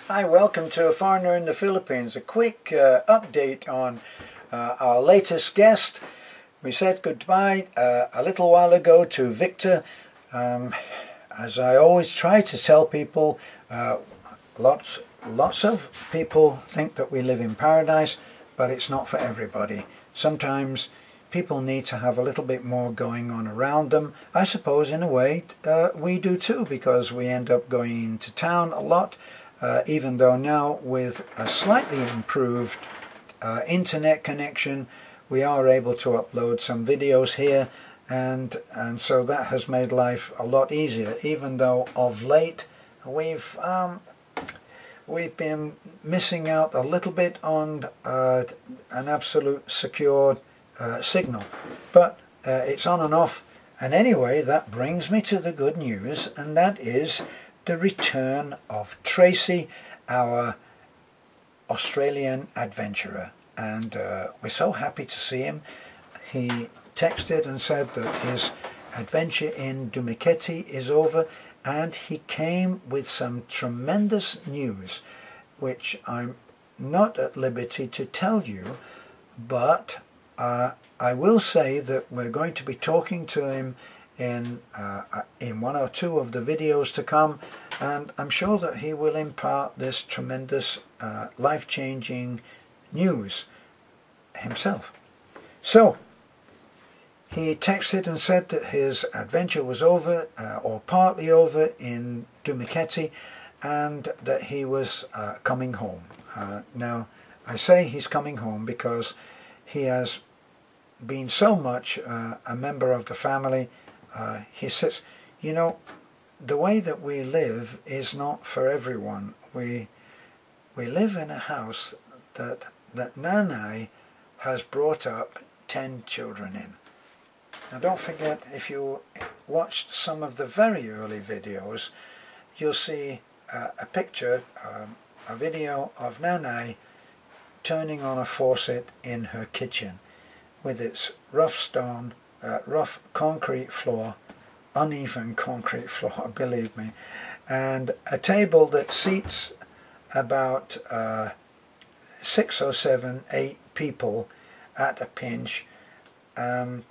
Hi, welcome to A Foreigner in the Philippines. A quick update on our latest guest. We said goodbye a little while ago to Victor. As I always try to tell people, lots of people think that we live in paradise, but it's not for everybody. Sometimes people need to have a little bit more going on around them. I suppose in a way we do too, because we end up going into town a lot. Even though now with a slightly improved internet connection we are able to upload some videos here, and so that has made life a lot easier, even though of late we've been missing out a little bit on an absolute secure signal, but it's on and off. And anyway, that brings me to the good news, and that is the return of Tracy, our Australian adventurer, and we're so happy to see him. He texted and said that his adventure in Dumaguete is over, and he came with some tremendous news which I'm not at liberty to tell you, but I will say that we're going to be talking to him in one or two of the videos to come, and I'm sure that he will impart this tremendous life-changing news himself. So he texted and said that his adventure was over, or partly over, in Dumaguete, and that he was coming home. Now I say he's coming home because he has been so much a member of the family. He says, you know, the way that we live is not for everyone. We live in a house that Nanai has brought up 10 children in. Now don't forget, if you watched some of the very early videos, you'll see a picture, a video of Nanai turning on a faucet in her kitchen with its rough concrete floor, uneven concrete floor, believe me, and a table that seats about 6 or 7, 8 people at a pinch, that's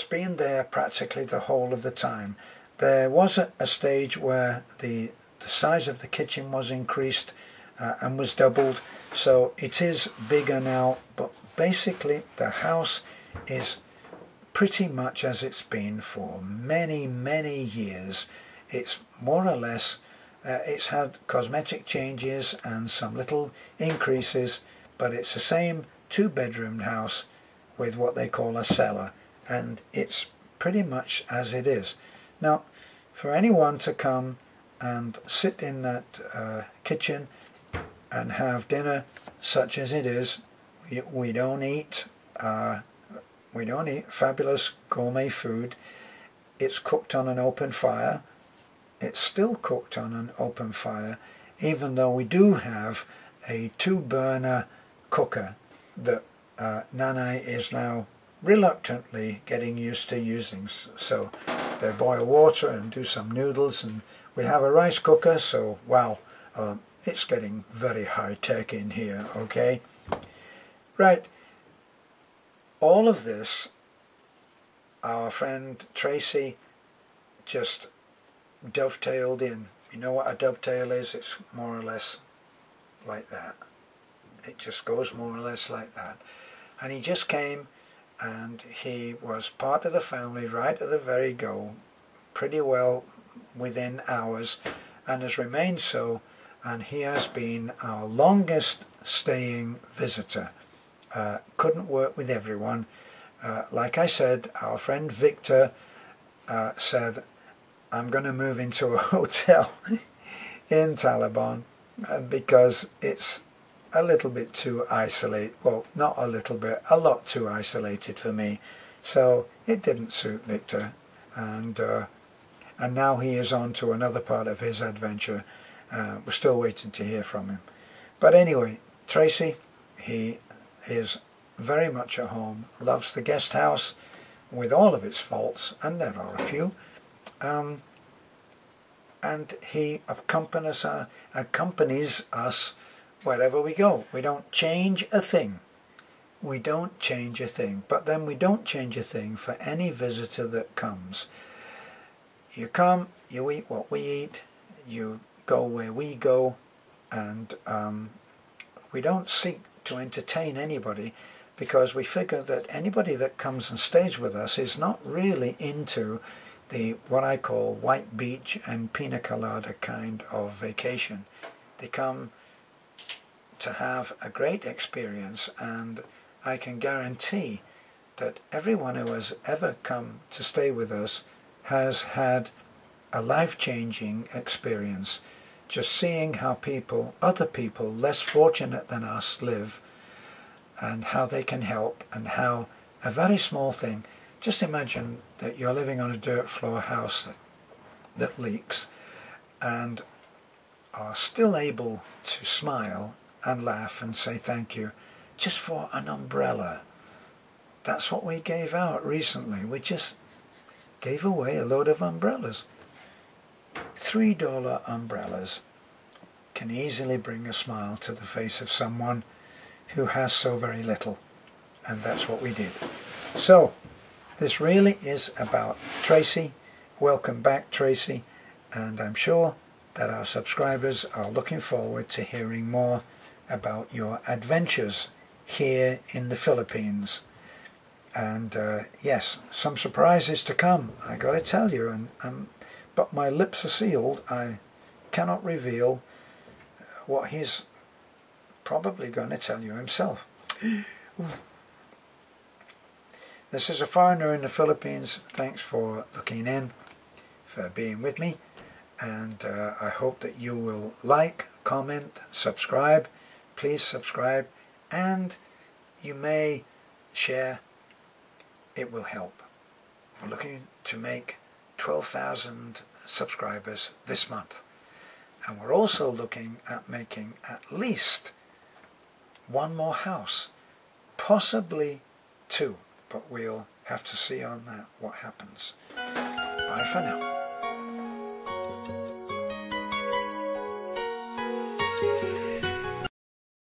been there practically the whole of the time. There was a stage where the size of the kitchen was increased and was doubled, so it is bigger now, but basically the house is pretty much as it's been for many years. It's more or less, it's had cosmetic changes and some little increases, but it's the same 2-bedroomed house with what they call a cellar, and it's pretty much as it is. Now, for anyone to come and sit in that kitchen and have dinner such as it is, we don't eat fabulous gourmet food. It's cooked on an open fire. It's still cooked on an open fire, even though we do have a 2-burner cooker that Nanai is now reluctantly getting used to using. So they boil water and do some noodles, and we have a rice cooker, so wow, it's getting very high-tech in here, okay? Right. All of this, our friend Tracy just dovetailed in. You know what a dovetail is? It's more or less like that. It just goes more or less like that. And he just came, and he was part of the family right at the very go, pretty well within hours, and has remained so, and he has been our longest staying visitor. Couldn't work with everyone. Like I said, our friend Victor said, I'm going to move into a hotel in Taliban because it's a little bit too isolated. Well, not a little bit, a lot too isolated for me. So it didn't suit Victor, and now he is on to another part of his adventure. We're still waiting to hear from him. But anyway, Tracy, he is very much at home, loves the guest house with all of its faults, and there are a few. and he accompanies us wherever we go. We don't change a thing. We don't change a thing. But then we don't change a thing for any visitor that comes. You come, you eat what we eat, you go where we go, and we don't seek to entertain anybody, because we figure that anybody that comes and stays with us is not really into the what I call white beach and pina colada kind of vacation. They come to have a great experience, and I can guarantee that everyone who has ever come to stay with us has had a life-changing experience, just seeing how other people less fortunate than us live, and how they can help, and how a very small thing. Just imagine that you're living on a dirt floor house that leaks, and are still able to smile and laugh and say thank you just for an umbrella. That's what we gave out recently. We just gave away a load of umbrellas. $3 umbrellas can easily bring a smile to the face of someone who has so very little, and that's what we did. So this really is about Tracy. Welcome back, Tracy, and I'm sure that our subscribers are looking forward to hearing more about your adventures here in the Philippines. And yes, some surprises to come, I gotta tell you, but my lips are sealed. I cannot reveal what he's probably going to tell you himself. This is a foreigner in the Philippines. Thanks for looking in, for being with me, and I hope that you will like, comment, subscribe. Please subscribe, and you may share. It will help. We're looking to make 12,000 subscribers this month, and we're also looking at making at least one more house, possibly two, but we'll have to see on that what happens. Bye for now.